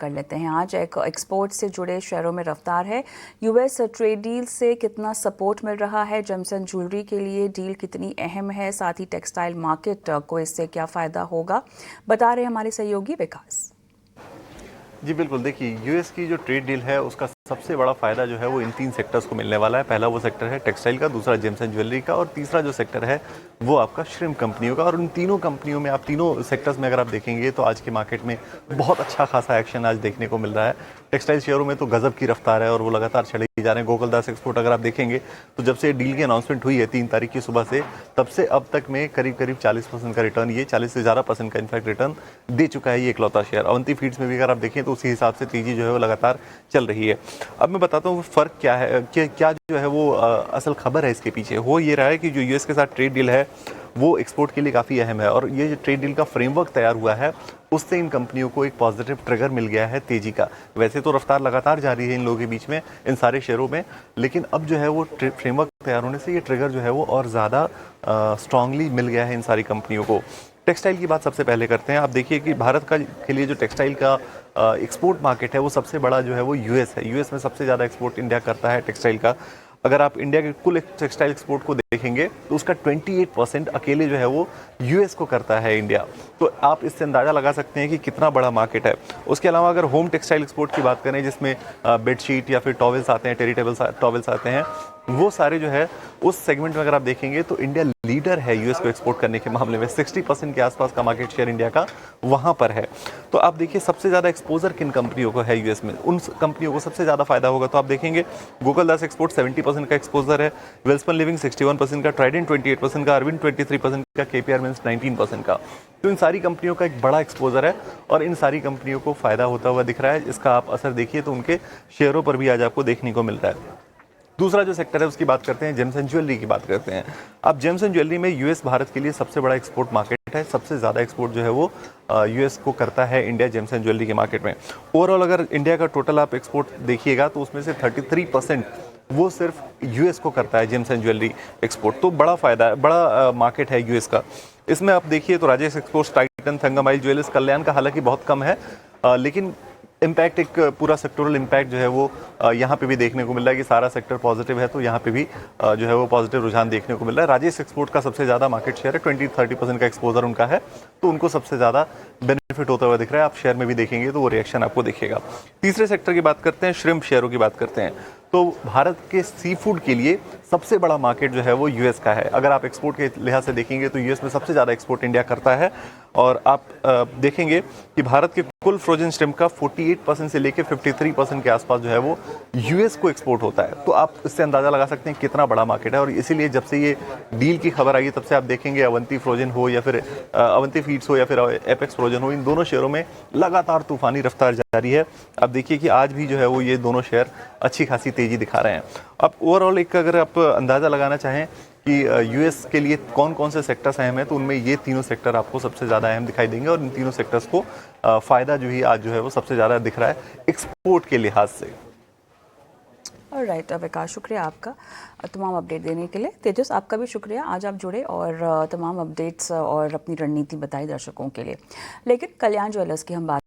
कर लेते हैं। आज एक एक्सपोर्ट से जुड़े शेयरों में रफ्तार है। यूएस ट्रेड डील से कितना सपोर्ट मिल रहा है, जेम्स एंड ज्वेलरी के लिए डील कितनी अहम है, साथ ही टेक्सटाइल मार्केट को इससे क्या फ़ायदा होगा, बता रहे हमारे सहयोगी विकास। जी बिल्कुल, देखिए यूएस की जो ट्रेड डील है उसका सबसे बड़ा फ़ायदा जो है वो इन 3 सेक्टर्स को मिलने वाला है। पहला वो सेक्टर है टेक्सटाइल का, दूसरा जेम्स एंड ज्वेलरी का और तीसरा जो सेक्टर है वो आपका श्रिम्प कंपनियों का। और उन तीनों कंपनियों में, आप तीनों सेक्टर्स में अगर आप देखेंगे तो आज के मार्केट में बहुत अच्छा खासा एक्शन आज देखने को मिल रहा है। टेक्सटाइल शेयरों में तो गजब की रफ्तार है और वो लगातार चढ़े ही जा रहे हैं। गोकुलदास एक्सपोर्ट अगर आप देखेंगे तो जब से डील की अनाउंसमेंट हुई है 3 तारीख की सुबह से, तब से अब तक में करीब 40% का रिटर्न, ये 40 से ज़्यादा % का इनफैक्ट रिटर्न दे चुका है ये इकलौता शेयर। अवंती फीड्स में भी अगर आप देखें तो उसी हिसाब से तेजी जो है वो लगातार चल रही है। अब मैं बताता हूँ फ़र्क क्या है, कि क्या जो है वो असल खबर है इसके पीछे। हो ये रहा है कि जो यूएस के साथ ट्रेड डील है वो एक्सपोर्ट के लिए काफ़ी अहम है और ये जो ट्रेड डील का फ्रेमवर्क तैयार हुआ है उससे इन कंपनियों को एक पॉजिटिव ट्रिगर मिल गया है तेजी का। वैसे तो रफ्तार लगातार जारी है इन लोगों के बीच में, इन सारे शेयरों में, लेकिन अब जो है वो फ्रेमवर्क तैयार होने से ये ट्रिगर जो है वो और ज़्यादा स्ट्रांगली मिल गया है इन सारी कंपनियों को। टेक्सटाइल की बात सबसे पहले करते हैं। आप देखिए कि भारत का के लिए जो टेक्सटाइल का एक्सपोर्ट मार्केट है वो सबसे बड़ा जो है वो यूएस है। यूएस में सबसे ज़्यादा एक्सपोर्ट इंडिया करता है टेक्सटाइल का। अगर आप इंडिया के कुल टेक्सटाइल एक्सपोर्ट को देखेंगे तो उसका 28% अकेले जो है वो यूएस को करता है इंडिया। तो आप इससे अंदाज़ा लगा सकते हैं कि कितना बड़ा मार्केट है। उसके अलावा अगर होम टेक्सटाइल एक्सपोर्ट की बात करें, जिसमें बेडशीट या फिर टॉवल्स आते हैं, टेरी टॉवल्स आते हैं, वो सारे जो है उस सेगमेंट में अगर आप देखेंगे तो इंडिया लीडर है यूएस को एक्सपोर्ट करने के मामले में। 60% के आसपास का मार्केट शेयर इंडिया का वहाँ पर है। तो आप देखिए सबसे ज़्यादा एक्सपोजर किन कंपनियों को है यूएस में, उन कंपनियों को सबसे ज़्यादा फायदा होगा। तो आप देखेंगे गोकुलदास एक्सपोर्ट 70% का एक्सपोजर है, वेल्सपन लिविंग 61% का, ट्राइडेंट 28% का, अरविंद 23% का, केपीआर मिल्स 19% का। तो इन सारी कंपनियों का एक बड़ा एक्सपोजर है और इन सारी कंपनियों को फायदा होता हुआ दिख रहा है। इसका आप असर देखिए तो उनके शेयरों पर भी आज आपको देखने को मिल रहा है। दूसरा जो सेक्टर है उसकी बात करते हैं, जेम्स एंड ज्वेलरी की बात करते हैं। अब जेम्स एंड ज्वेलरी में यूएस भारत के लिए सबसे बड़ा एक्सपोर्ट मार्केट है। सबसे ज़्यादा एक्सपोर्ट जो है वो यूएस को करता है इंडिया जेम्स एंड ज्वेलरी के मार्केट में। ओवरऑल अगर इंडिया का टोटल आप एक्सपोर्ट देखिएगा तो उसमें से 33% वो सिर्फ यूएस को करता है जेम्स एंड ज्वेलरी एक्सपोर्ट। तो बड़ा फायदा है, बड़ा मार्केट है यूएस का। इसमें आप देखिए तो राजेश एक्सपोर्ट्स, टाइटन, थंगामाइल ज्वेलर्स, कल्याण का हालांकि बहुत कम है, लेकिन इम्पैक्ट, एक पूरा सेक्टोरल इम्पैक्ट जो है वो यहाँ पे भी देखने को मिल रहा है कि सारा सेक्टर पॉजिटिव है। तो यहाँ पे भी जो है वो पॉजिटिव रुझान देखने को मिल रहा है। राजेश एक्सपोर्ट का सबसे ज़्यादा मार्केट शेयर है, 20-30% का एक्सपोजर उनका है, तो उनको सबसे ज़्यादा बेनिफिट होता हुआ दिख रहा है। आप शेयर में भी देखेंगे तो वो रिएक्शन आपको दिखेगा। तीसरे सेक्टर की बात करते हैं, श्रिम्प शेयरों की बात करते हैं। तो भारत के सी फूड के लिए सबसे बड़ा मार्केट जो है वो यूएस का है। अगर आप एक्सपोर्ट के लिहाज से देखेंगे तो यूएस में सबसे ज़्यादा एक्सपोर्ट इंडिया करता है और आप देखेंगे कि भारत के कुल फ्रोजन श्रिम्प का 48% से लेकर 53% के आसपास जो है वो यूएस को एक्सपोर्ट होता है। तो आप इससे अंदाज़ा लगा सकते हैं कितना बड़ा मार्केट है। और इसीलिए जब से ये डील की खबर आई तब से आप देखेंगे अवंती फ्रोजन हो या फिर अवंती फीड्स हो या फिर एपेक्स फ्रोजन हो, इन दोनों शेयरों में लगातार तूफानी रफ्तार जारी है। अब देखिए कि आज भी जो है वो ये दोनों शेयर अच्छी खासी तेजी दिखा रहे हैं। अब ओवरऑल एक अगर आप अंदाज़ा लगाना चाहें कि यूएस के लिए कौन कौन से सेक्टर्स अहम हैं, तो उनमें ये तीनों सेक्टर आपको सबसे ज़्यादा अहम दिखाई देंगे और इन तीनों सेक्टर्स को फ़ायदा जो ही आज जो है वो सबसे ज़्यादा दिख रहा है एक्सपोर्ट के लिहाज से। राइट विकास, शुक्रिया आपका तमाम अपडेट देने के लिए। तेजस, आपका भी शुक्रिया, आज आप जुड़े और तमाम अपडेट्स और अपनी रणनीति बताई दर्शकों के लिए। लेकिन कल्याण ज्वेलर्स की हम बात